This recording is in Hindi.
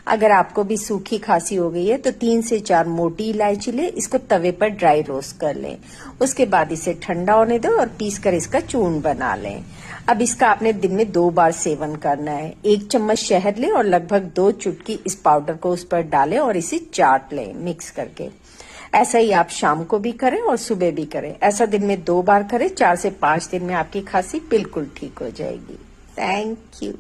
अगर आपको भी सूखी खांसी हो गई है तो 3 से 4 मोटी इलायची ले, इसको तवे पर ड्राई रोस्ट कर लें। उसके बाद इसे ठंडा होने दो और पीस कर इसका चूर्ण बना लें। अब इसका आपने दिन में 2 बार सेवन करना है। 1 चम्मच शहद लें और लगभग 2 चुटकी इस पाउडर को उस पर डालें और इसे चाट लें मिक्स करके। ऐसा ही आप शाम को भी करें और सुबह भी करें। ऐसा दिन में 2 बार करें। 4 से 5 दिन में आपकी खांसी बिल्कुल ठीक हो जाएगी। Thank you.